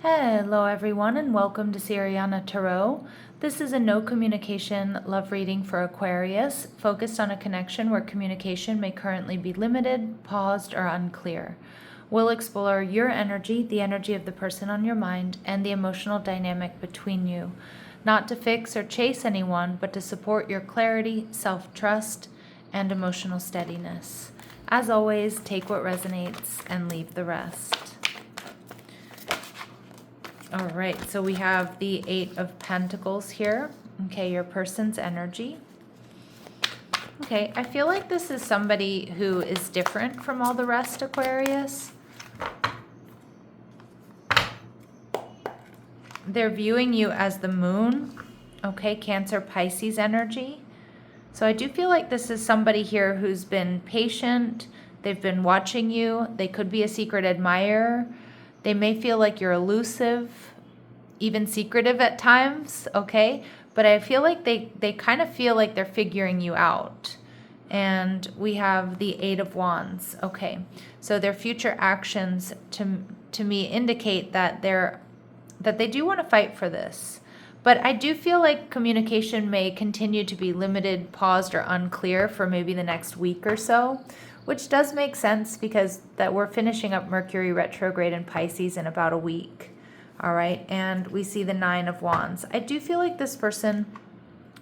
Hello everyone and welcome to Siriana Tarot. This is a no communication love reading for Aquarius, focused on a connection where communication may currently be limited, paused, or unclear. We'll explore your energy, the energy of the person on your mind, and the emotional dynamic between you. Not to fix or chase anyone, but to support your clarity, self-trust, and emotional steadiness. As always, take what resonates and leave the rest. All right, so we have the Eight of Pentacles here. Okay, your person's energy. Okay, I feel like this is somebody who is different from all the rest, Aquarius. They're viewing you as the moon. Okay, Cancer, Pisces energy. So I do feel like this is somebody here who's been patient. They've been watching you. They could be a secret admirer. They may feel like you're elusive, even secretive at times, okay? But I feel like they kind of feel like they're figuring you out. And we have the Eight of Wands, okay? So their future actions to me indicate that they do want to fight for this. But I do feel like communication may continue to be limited, paused, or unclear for maybe the next week or so, which does make sense because that we're finishing up Mercury retrograde in Pisces in about a week. All right, and we see the Nine of Wands. I do feel like this person,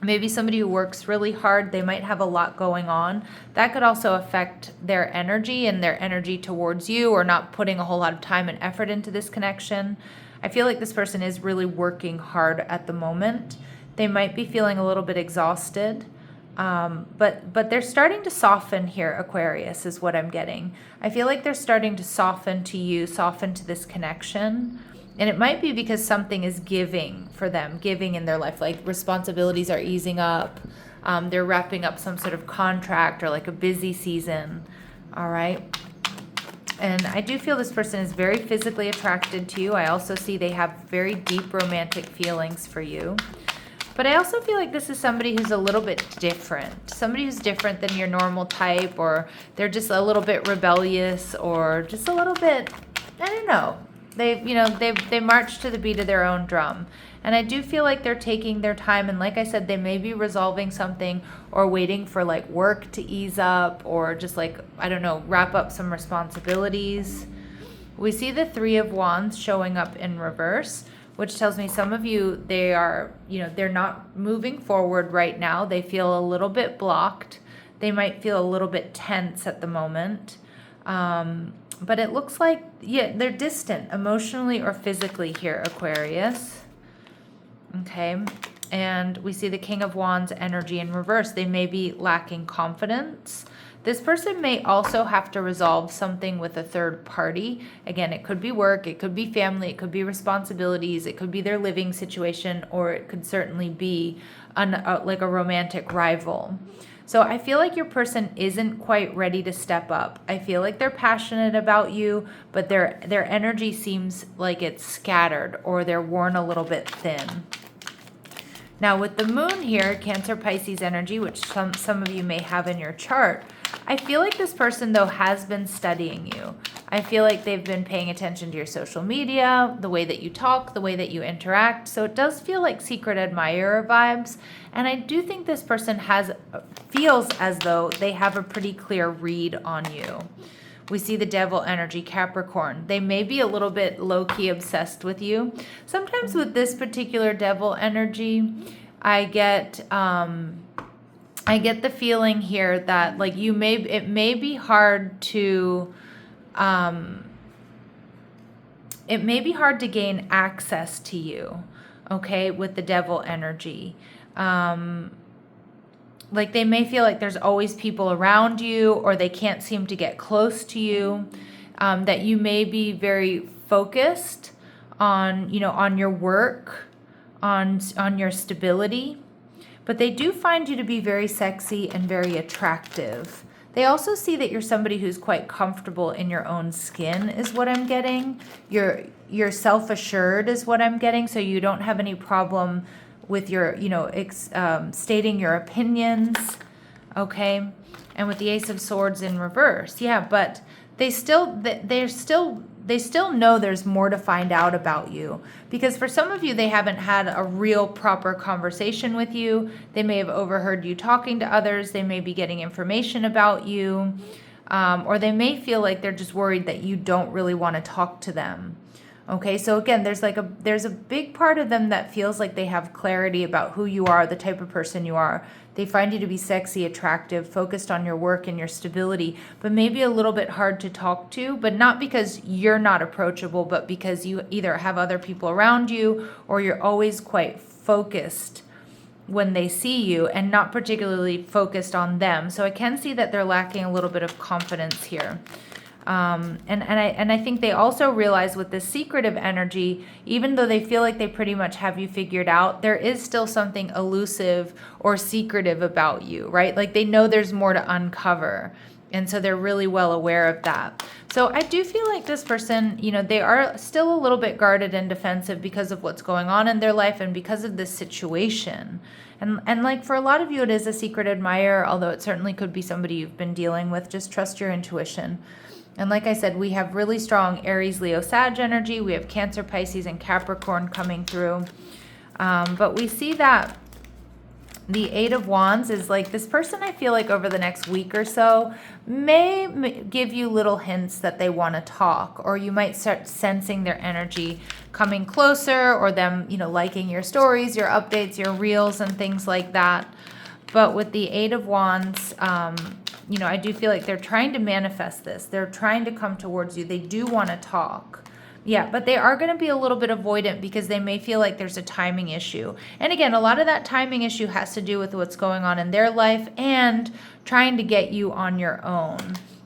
maybe somebody who works really hard, they might have a lot going on. That could also affect their energy and their energy towards you, or not putting a whole lot of time and effort into this connection. I feel like this person is really working hard at the moment. They might be feeling a little bit exhausted. But they're starting to soften here, Aquarius, is what I'm getting. I feel like they're starting to soften to you, soften to this connection. And it might be because something is giving for them, giving in their life, like responsibilities are easing up. They're wrapping up some sort of contract or like a busy season. All right. And I do feel this person is very physically attracted to you. I also see they have very deep romantic feelings for you. But I also feel like this is somebody who's a little bit different. Somebody who's different than your normal type, or they're just a little bit rebellious, or just a little bit, I don't know. They march to the beat of their own drum. And I do feel like they're taking their time, and like I said, they may be resolving something or waiting for like work to ease up, or just like, I don't know, wrap up some responsibilities. We see the Three of Wands showing up in reverse, which tells me some of you, they are, they're not moving forward right now. They feel a little bit blocked. They might feel a little bit tense at the moment. But it looks like, yeah, they're distant emotionally or physically here, Aquarius. Okay. And we see the King of Wands energy in reverse. They may be lacking confidence. This person may also have to resolve something with a third party. Again, it could be work, it could be family, it could be responsibilities, it could be their living situation, or it could certainly be like a romantic rival. So I feel like your person isn't quite ready to step up. I feel like they're passionate about you, but their energy seems like it's scattered, or they're worn a little bit thin. Now with the moon here, Cancer, Pisces energy, which some of you may have in your chart, I feel like this person, though, has been studying you. I feel like they've been paying attention to your social media, the way that you talk, the way that you interact. So it does feel like secret admirer vibes. And I do think this person feels as though they have a pretty clear read on you. We see the Devil energy, Capricorn. They may be a little bit low-key obsessed with you. Sometimes with this particular Devil energy, I get the feeling here that like it may be hard to gain access to you, okay, with the Devil energy. Like they may feel like there's always people around you, or they can't seem to get close to you, that you may be very focused on, on your work, on your stability. But they do find you to be very sexy and very attractive. They also see that you're somebody who's quite comfortable in your own skin, is what I'm getting. You're self-assured is what I'm getting, so you don't have any problem with your, stating your opinions, okay? And with the Ace of Swords in reverse, yeah, but they're still they still know there's more to find out about you, because for some of you, they haven't had a real proper conversation with you. They may have overheard you talking to others. They may be getting information about you, or they may feel like they're just worried that you don't really want to talk to them. Okay, so again, there's a big part of them that feels like they have clarity about who you are, the type of person you are. They find you to be sexy, attractive, focused on your work and your stability, but maybe a little bit hard to talk to, but not because you're not approachable, but because you either have other people around you or you're always quite focused when they see you and not particularly focused on them. So I can see that they're lacking a little bit of confidence here. And I think they also realize with this secretive energy, even though they feel like they pretty much have you figured out, there is still something elusive or secretive about you, right? Like they know there's more to uncover. And so they're really well aware of that. So I do feel like this person, they are still a little bit guarded and defensive because of what's going on in their life and because of this situation. And like for a lot of you, it is a secret admirer, although it certainly could be somebody you've been dealing with. Just trust your intuition. And like I said, we have really strong Aries, Leo, Sag energy. We have Cancer, Pisces, and Capricorn coming through. But we see that the Eight of Wands is like this person, I feel like over the next week or so, may give you little hints that they want to talk, or you might start sensing their energy coming closer, or them, liking your stories, your updates, your reels, and things like that. But with the Eight of Wands, I do feel like they're trying to manifest this. They're trying to come towards you. They do want to talk. Yeah, but they are going to be a little bit avoidant because they may feel like there's a timing issue. And again, a lot of that timing issue has to do with what's going on in their life and trying to get you on your own.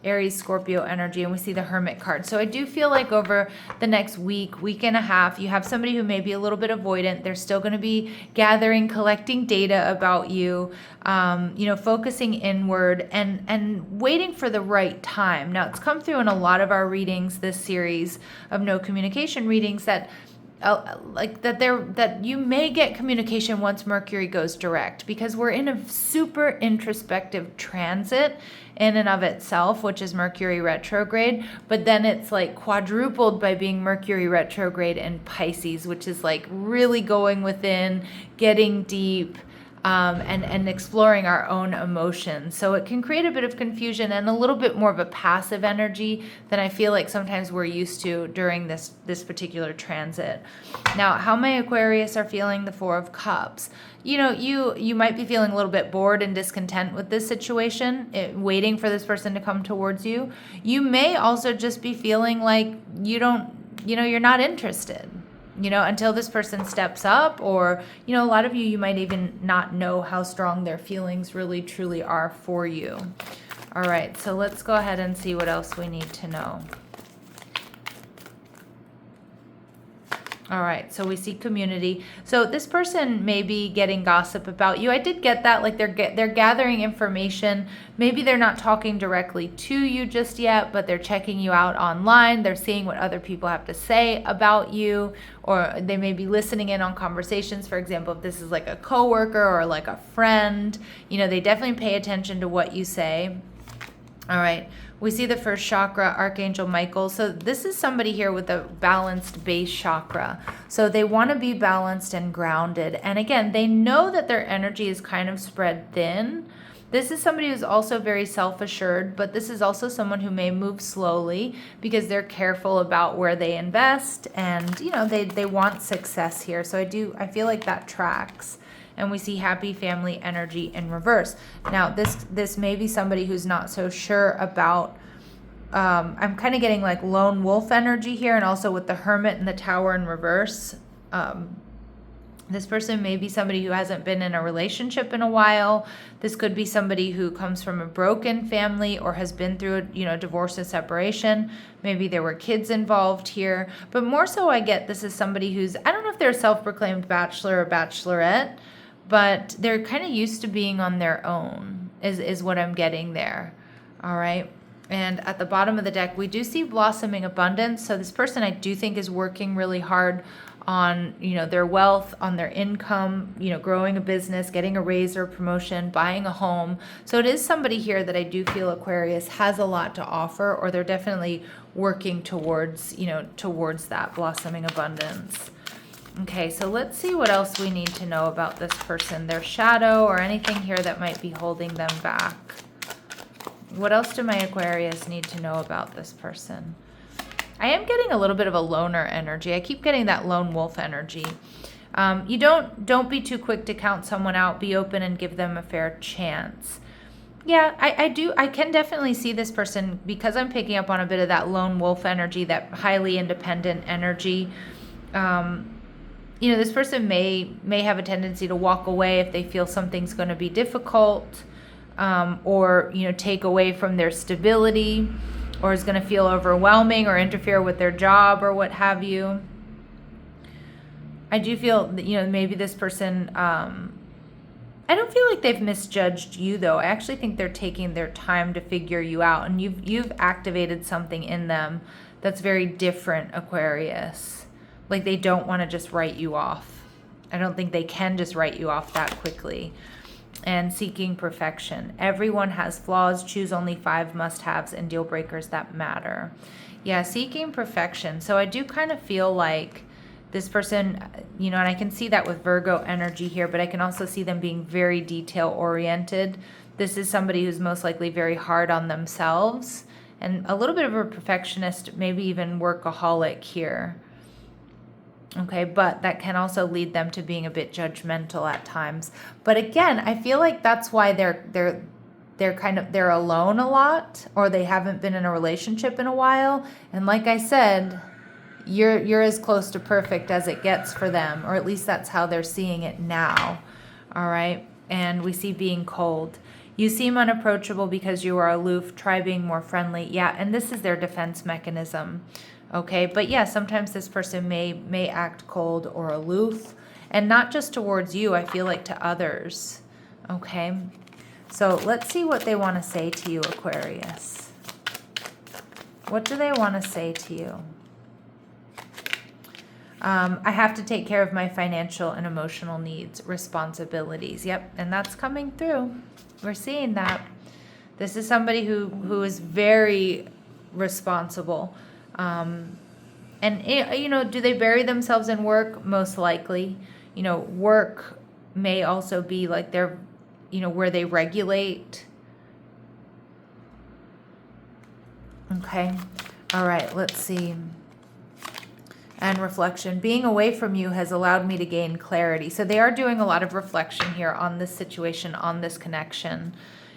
Aries, Scorpio energy, and we see the Hermit card. So I do feel like over the next week and a half, you have somebody who may be a little bit avoidant. They're still going to be collecting data about you, focusing inward and waiting for the right time. Now, it's come through in a lot of our readings, this series of no communication readings, that that you may get communication once Mercury goes direct, because we're in a super introspective transit in and of itself, which is Mercury retrograde, but then it's like quadrupled by being Mercury retrograde in Pisces, which is like really going within, getting deep, and exploring our own emotions. So it can create a bit of confusion and a little bit more of a passive energy than I feel like sometimes we're used to during this particular transit. Now, how my Aquarius are feeling, the Four of Cups. You might be feeling a little bit bored and discontent with this situation, waiting for this person to come towards you. You may also just be feeling like you're not interested. Until this person steps up, or, a lot of you might even not know how strong their feelings really truly are for you. All right, so let's go ahead and see what else we need to know. All right, so we see community. So this person may be getting gossip about you. I did get that, like they're gathering information. Maybe they're not talking directly to you just yet, but they're checking you out online. They're seeing what other people have to say about you, or they may be listening in on conversations. For example, if this is like a coworker or like a friend, they definitely pay attention to what you say. All right, we see the first chakra, Archangel Michael. So this is somebody here with a balanced base chakra. So they want to be balanced and grounded. And again, they know that their energy is kind of spread thin. This is somebody who's also very self-assured, but this is also someone who may move slowly because they're careful about where they invest, and they want success here. So I feel like that tracks. And we see happy family energy in reverse. Now, this may be somebody who's not so sure about, I'm kind of getting like lone wolf energy here, and also with the Hermit and the Tower in reverse. This person may be somebody who hasn't been in a relationship in a while. This could be somebody who comes from a broken family or has been through a divorce and separation. Maybe there were kids involved here. But more so, I get this is somebody who's, I don't know if they're a self-proclaimed bachelor or bachelorette, but they're kind of used to being on their own, is what I'm getting there. All right. And at the bottom of the deck, we do see blossoming abundance. So this person, I do think, is working really hard on, their wealth, on their income, growing a business, getting a raise or promotion, buying a home. So it is somebody here that I do feel Aquarius has a lot to offer, or they're definitely working towards, towards that blossoming abundance. Okay, so let's see what else we need to know about this person, their shadow, or anything here that might be holding them back. What else do my Aquarius need to know about this person? I am getting a little bit of a loner energy. I keep getting that lone wolf energy. You don't be too quick to count someone out. Be open and give them a fair chance. Yeah, I can definitely see this person, because I'm picking up on a bit of that lone wolf energy, that highly independent energy. This person may have a tendency to walk away if they feel something's going to be difficult, or take away from their stability, or is going to feel overwhelming or interfere with their job or what have you. I do feel that, maybe this person, I don't feel like they've misjudged you, though. I actually think they're taking their time to figure you out, and you've activated something in them that's very different, Aquarius. Like, they don't want to just write you off. I don't think they can just write you off that quickly. And seeking perfection. Everyone has flaws. Choose only 5 must-haves and deal breakers that matter. Yeah, seeking perfection. So I do kind of feel like this person, and I can see that with Virgo energy here, but I can also see them being very detail-oriented. This is somebody who's most likely very hard on themselves and a little bit of a perfectionist, maybe even workaholic here. Okay, but that can also lead them to being a bit judgmental at times. But again, I feel like that's why they're alone a lot, or they haven't been in a relationship in a while. And like I said, you're as close to perfect as it gets for them, or at least that's how they're seeing it now. All right, and we see being cold. You seem unapproachable because you are aloof. Try being more friendly. Yeah, and this is their defense mechanism. Okay, but yeah, sometimes this person may act cold or aloof, and not just towards you, I feel like to others. Okay, so let's see what they want to say to you, Aquarius. What do they want to say to you? I have to take care of my financial and emotional needs, responsibilities. Yep, and that's coming through. We're seeing that. This is somebody who is very responsible. And, do they bury themselves in work? Most likely. Work may also be like their, where they regulate. Okay. All right, let's see. And reflection. Being away from you has allowed me to gain clarity. So they are doing a lot of reflection here on this situation, on this connection.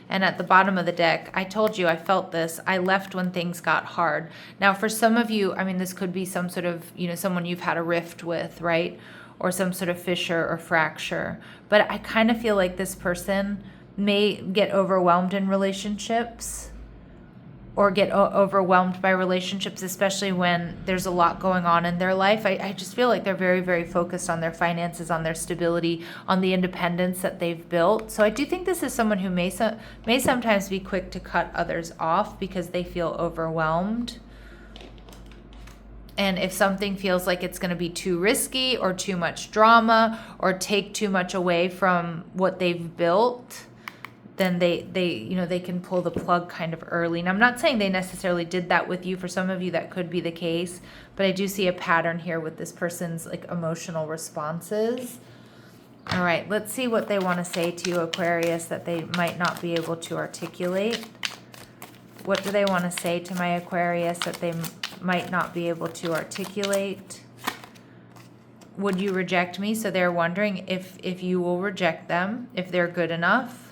And at the bottom of the deck, I told you, I felt this. I left when things got hard. Now, for some of you, this could be some sort of, someone you've had a rift with, right? Or some sort of fissure or fracture. But I kind of feel like this person may get overwhelmed in relationships, or get overwhelmed by relationships, especially when there's a lot going on in their life. I just feel like they're very, very focused on their finances, on their stability, on the independence that they've built. So I do think this is someone who may sometimes be quick to cut others off because they feel overwhelmed. And if something feels like it's going to be too risky or too much drama or take too much away from what they've built, then they can pull the plug kind of early. And I'm not saying they necessarily did that with you. For some of you, that could be the case. But I do see a pattern here with this person's emotional responses. All right, let's see what they want to say to you, Aquarius, that they might not be able to articulate. What do they want to say to my Aquarius that they might not be able to articulate? Would you reject me? So they're wondering if you will reject them, if they're good enough.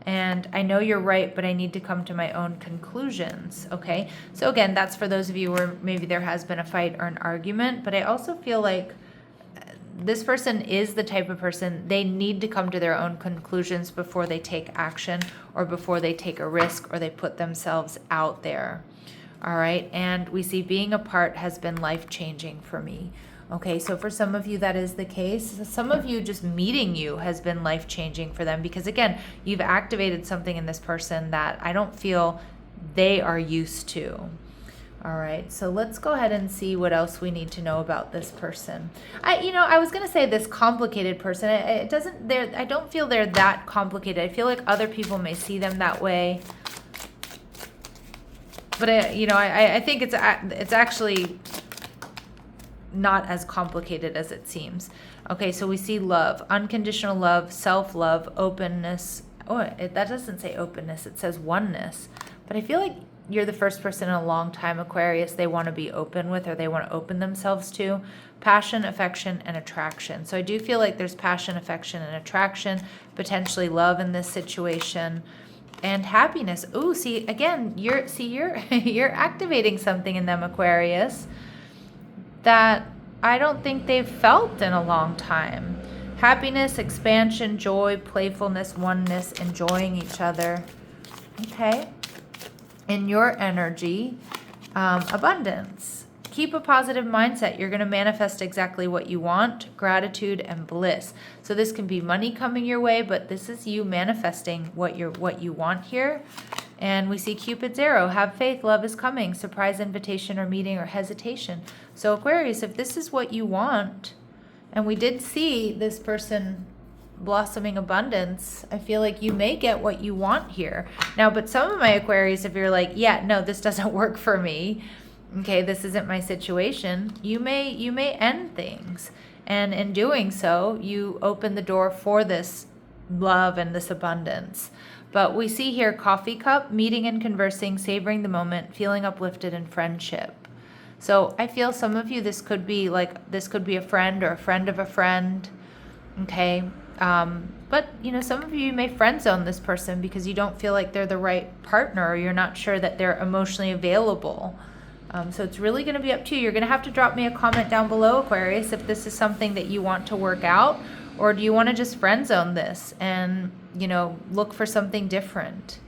And I know you're right, but I need to come to my own conclusions, okay? So again, that's for those of you where maybe there has been a fight or an argument, but I also feel like this person is the type of person, they need to come to their own conclusions before they take action or before they take a risk or they put themselves out there, all right? And we see being apart has been life-changing for me. Okay, so for some of you, that is the case. Some of you, just meeting you has been life-changing for them because, again, you've activated something in this person that I don't feel they are used to. All right, so let's go ahead and see what else we need to know about this person. I was gonna say this complicated person. It doesn't. I don't feel they're that complicated. I feel like other people may see them that way, but I think it's actually not as complicated as it seems. Okay, so we see love, unconditional love, self-love, openness. Oh, that doesn't say openness. It says oneness. But I feel like you're the first person in a long time, Aquarius, they want to be open with, or they want to open themselves to. Passion, affection, and attraction. So I do feel like there's passion, affection, and attraction, potentially love in this situation, and happiness. Ooh, see, again, you're you're activating something in them, Aquarius, that I don't think they've felt in a long time. Happiness, expansion, joy, playfulness, oneness, enjoying each other. Okay. In your energy, abundance. Keep a positive mindset. You're going to manifest exactly what you want, gratitude and bliss. So this can be money coming your way, but this is you manifesting what you want here. And we see Cupid's arrow. Have faith, love is coming. Surprise invitation or meeting or hesitation. So Aquarius, if this is what you want, and we did see this person blossoming abundance, I feel like you may get what you want here. Now, but some of my Aquarius, if you're like, yeah, no, this doesn't work for me, okay, this isn't my situation, you may end things. And in doing so, you open the door for this love and this abundance. But we see here coffee cup, meeting and conversing, savoring the moment, feeling uplifted in friendship. So I feel some of you, this could be a friend or a friend of a friend, okay? But some of you may friend zone this person because you don't feel like they're the right partner, or you're not sure that they're emotionally available. So it's really going to be up to you. You're going to have to drop me a comment down below, Aquarius, if this is something that you want to work out, or do you want to just friend zone this and, look for something different?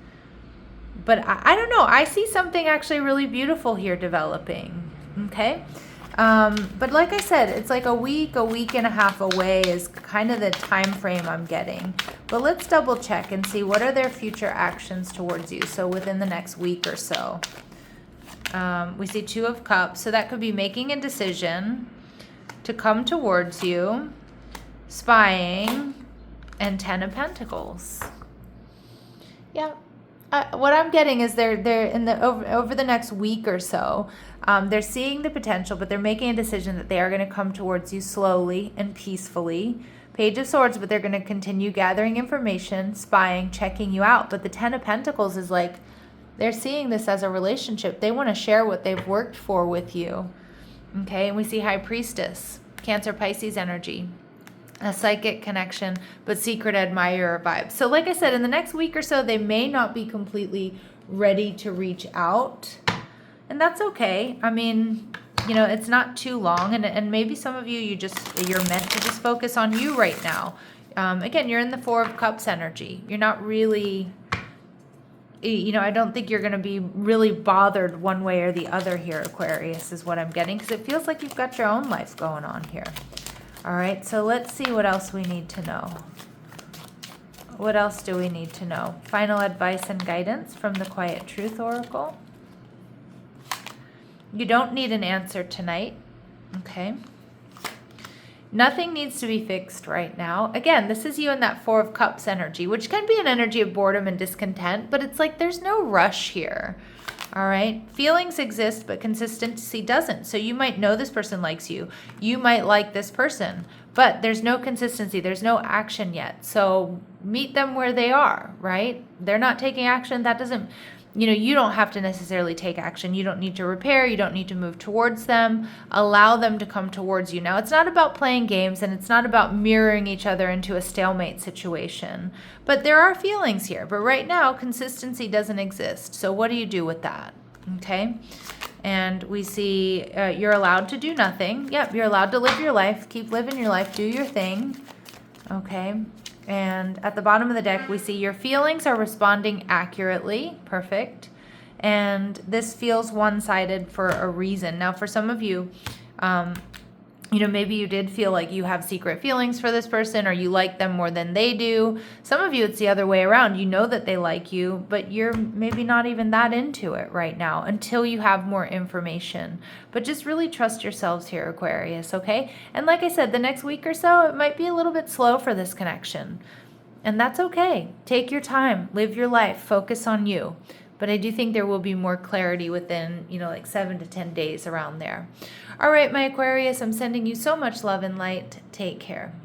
But I don't know. I see something actually really beautiful here developing. Okay. But like I said, it's like a week and a half away is kind of the time frame I'm getting. But let's double check and see what are their future actions towards you. So within the next week or so, we see Two of Cups. So that could be making a decision to come towards you, spying, and 10 of Pentacles. Yeah. What I'm getting is they're in the over the next week or so, they're seeing the potential, but they're making a decision that they are going to come towards you slowly and peacefully. Page of Swords, but they're going to continue gathering information, spying, checking you out. But the 10 of Pentacles is like they're seeing this as a relationship. They want to share what they've worked for with you. Okay, and we see High Priestess, Cancer, Pisces energy. A psychic connection, but secret admirer vibe. So like I said, in the next week or so, they may not be completely ready to reach out. And that's okay. I mean, it's not too long. And maybe some of you, you're meant to just focus on you right now. Again, you're in the Four of Cups energy. You're not really, I don't think you're going to be really bothered one way or the other here, Aquarius, is what I'm getting. Because it feels like you've got your own life going on here. All right, so let's see what else we need to know. What else do we need to know? Final advice and guidance from the Quiet Truth Oracle. You don't need an answer tonight, okay? Nothing needs to be fixed right now. Again, this is you in that Four of Cups energy, which can be an energy of boredom and discontent, but it's like there's no rush here. All right. Feelings exist, but consistency doesn't. So you might know this person likes you. You might like this person, but there's no consistency. There's no action yet. So meet them where they are, right? They're not taking action. That doesn't, you don't have to necessarily take action. You don't need to repair. You don't need to move towards them. Allow them to come towards you. Now, it's not about playing games, and it's not about mirroring each other into a stalemate situation. But there are feelings here. But right now, consistency doesn't exist. So what do you do with that? Okay? And we see you're allowed to do nothing. Yep, you're allowed to live your life. Keep living your life. Do your thing. Okay? And at the bottom of the deck, we see your feelings are responding accurately. Perfect. And this feels one-sided for a reason. Now, for some of you, Maybe you did feel like you have secret feelings for this person, or you like them more than they do. Some of you, it's the other way around. You know that they like you, but you're maybe not even that into it right now until you have more information. But just really trust yourselves here, Aquarius, okay? And like I said, the next week or so, it might be a little bit slow for this connection. And that's okay. Take your time, live your life, focus on you. But I do think there will be more clarity within, like 7 to 10 days around there. All right, my Aquarius, I'm sending you so much love and light. Take care.